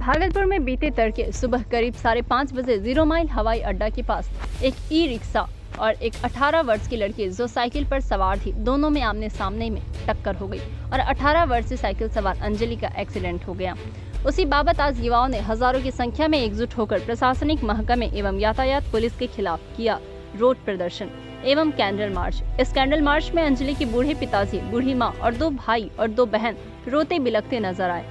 भागलपुर में बीते तड़के सुबह करीब 5:30 बजे 0 माइल हवाई अड्डा के पास एक ई रिक्शा और एक 18 वर्ष की लड़की जो साइकिल पर सवार थी, दोनों में आमने सामने में टक्कर हो गई और 18 वर्षीय साइकिल सवार अंजलि का एक्सीडेंट हो गया। उसी बाबत आज युवाओं ने हजारों की संख्या में एकजुट होकर प्रशासनिक महकमे एवं यातायात पुलिस के खिलाफ किया रोड प्रदर्शन एवं कैंडल मार्च। इस कैंडल मार्च में अंजलि के बूढ़े पिताजी, बूढ़ी माँ और 2 भाई और 2 बहन रोते बिलखते नजर आए।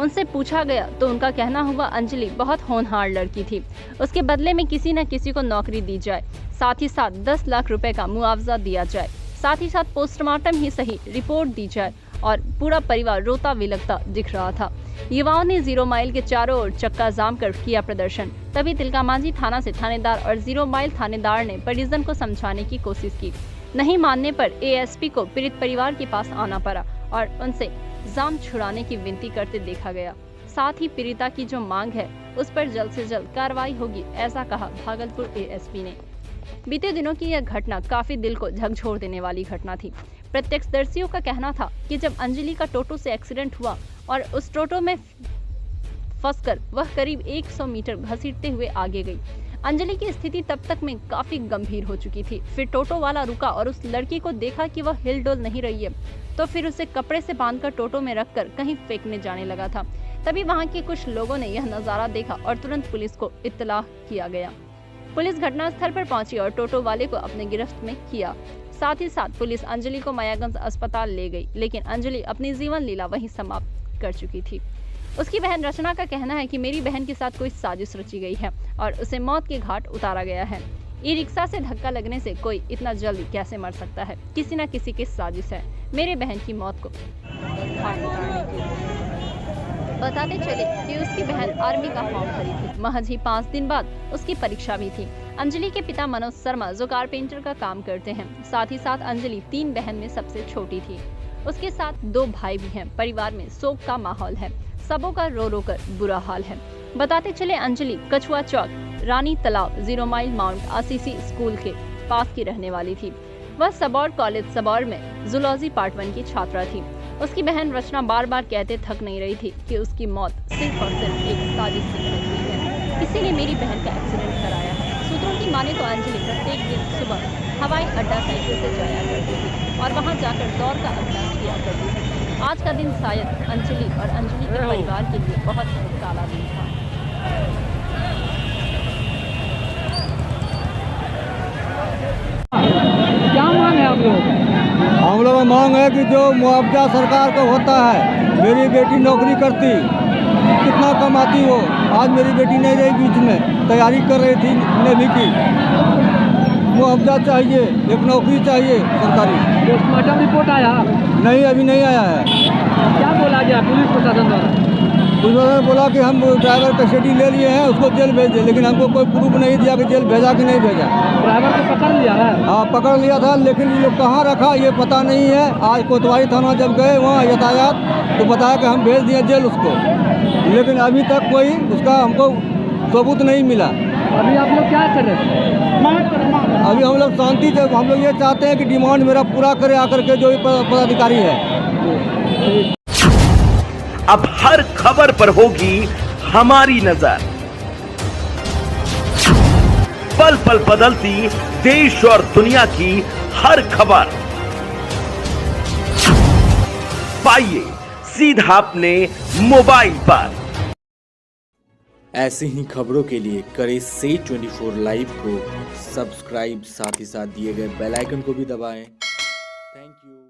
उनसे पूछा गया तो उनका कहना हुआ अंजलि बहुत होनहार लड़की थी, उसके बदले में किसी न किसी को नौकरी दी जाए, साथ ही साथ 10 लाख रुपए का मुआवजा दिया जाए, साथ ही साथ पोस्टमार्टम ही सही रिपोर्ट दी जाए और पूरा परिवार रोता बिलखता दिख रहा था। युवाओं ने 0 माइल के चारों ओर चक्का जाम कर किया प्रदर्शन। तभी तिलकामांझी थाना से थानेदार और 0 माइल थानेदार ने परिजन को समझाने की कोशिश की। नहीं मानने पर एएसपी को पीड़ित परिवार के पास आना पड़ा और उनसे जाम छुड़ाने की विनती करते देखा गया। साथ ही पीड़िता की जो मांग है उस पर जल्द से जल्द कार्रवाई होगी, ऐसा कहा भागलपुर एएसपी ने। बीते दिनों की यह घटना काफी दिल को झकझोर देने वाली घटना थी। प्रत्यक्षदर्शियों का कहना था कि जब अंजलि का टोटो से एक्सीडेंट हुआ और उस टोटो में फंसकर वह करीब 100 मीटर घसीटते हुए आगे गई। अंजलि की स्थिति तब तक में काफी गंभीर हो चुकी थी। फिर टोटो वाला रुका और उस लड़की को देखा कि वह हिल डोल नहीं रही है, तो फिर उसे कपड़े से बांधकर टोटो में रखकर कहीं फेंकने जाने लगा था। तभी वहां के कुछ लोगों ने यह नजारा देखा और तुरंत पुलिस को इत्तला किया गया। पुलिस घटनास्थल पर पहुंची और टोटो वाले को अपने गिरफ्त में किया। साथ ही साथ पुलिस अंजलि को मायागंज अस्पताल ले गई, लेकिन अंजलि अपनी जीवन लीला वहीं समाप्त कर चुकी थी। उसकी बहन रचना का कहना है कि मेरी बहन के साथ कोई साजिश रची गई है और उसे मौत के घाट उतारा गया है। ई रिक्शा से धक्का लगने से कोई इतना जल्दी कैसे मर सकता है? किसी न किसी की साजिश है मेरे बहन की मौत को घाट उतारने की। बताते चले कि उसकी बहन आर्मी का फॉर्म भरी थी। महज ही 5 दिन बाद उसकी परीक्षा भी थी। अंजलि के पिता मनोज शर्मा जो कारपेंटर का काम करते हैं। साथ ही साथ अंजलि 3 बहन में सबसे छोटी थी। उसके साथ 2 भाई भी हैं। परिवार में शोक का माहौल है, सबों का रो रो कर बुरा हाल है। बताते चले अंजलि कछुआ चौक रानी तालाब 0 माइल माउंट आसीसी स्कूल के पास की रहने वाली थी। वह सबौर कॉलेज सबौर में जूलॉजी पार्ट 1 की छात्रा थी। उसकी बहन रचना बार बार कहते थक नहीं रही थी कि उसकी मौत सिर्फ और सिर्फ एक साजिश से हुई है, किसी ने मेरी बहन का एक्सीडेंट कराया है। सूत्रों की माने तो अंजलि प्रत्येक दिन सुबह हवाई अड्डा साइकिल से जाया करती थी और वहां जाकर दौड़ का अभ्यास किया करती थी। आज का दिन शायद अंजलि और अंजलि के परिवार के लिए बहुत काला दिन था। क्या मांग है आप लोग? हम लोग का मांग है कि जो मुआवजा सरकार को होता है, मेरी बेटी नौकरी करती, कितना कमाती वो, आज मेरी बेटी नहीं रही, बीच में तैयारी कर रही थी नेवी की। मुआवजा चाहिए, एक नौकरी चाहिए सरकारी। पोस्टमार्टम रिपोर्ट आया? नहीं, अभी नहीं आया है। क्या बोला गया पुलिस प्रशासन द्वारा? पुलिस ने बोला कि हम ड्राइवर कस्टडी ले लिए हैं, उसको जेल भेज दिए, लेकिन हमको कोई प्रूफ नहीं दिया कि जेल भेजा कि नहीं भेजा। ड्राइवर को पकड़ लिया है? हाँ, पकड़ लिया था, लेकिन ये लोग कहाँ रखा ये पता नहीं है। आज कोतवाली थाना जब गए वहाँ यातायात तो बताया कि हम भेज दिए जेल उसको, लेकिन अभी तक कोई उसका हमको सबूत नहीं मिला। अभी आप लोग क्या कर रहे थे? अभी हम लोग शांति से हम लोग ये चाहते हैं कि डिमांड मेरा पूरा करे आकर के जो पदाधिकारी है। अब हर खबर पर होगी हमारी नजर। पल पल बदलती देश और दुनिया की हर खबर पाइए सीधा अपने मोबाइल पर। ऐसी ही खबरों के लिए करें से 24 लाइव को सब्सक्राइब, साथ ही साथ दिए गए बेल आइकन को भी दबाएं। Thank you.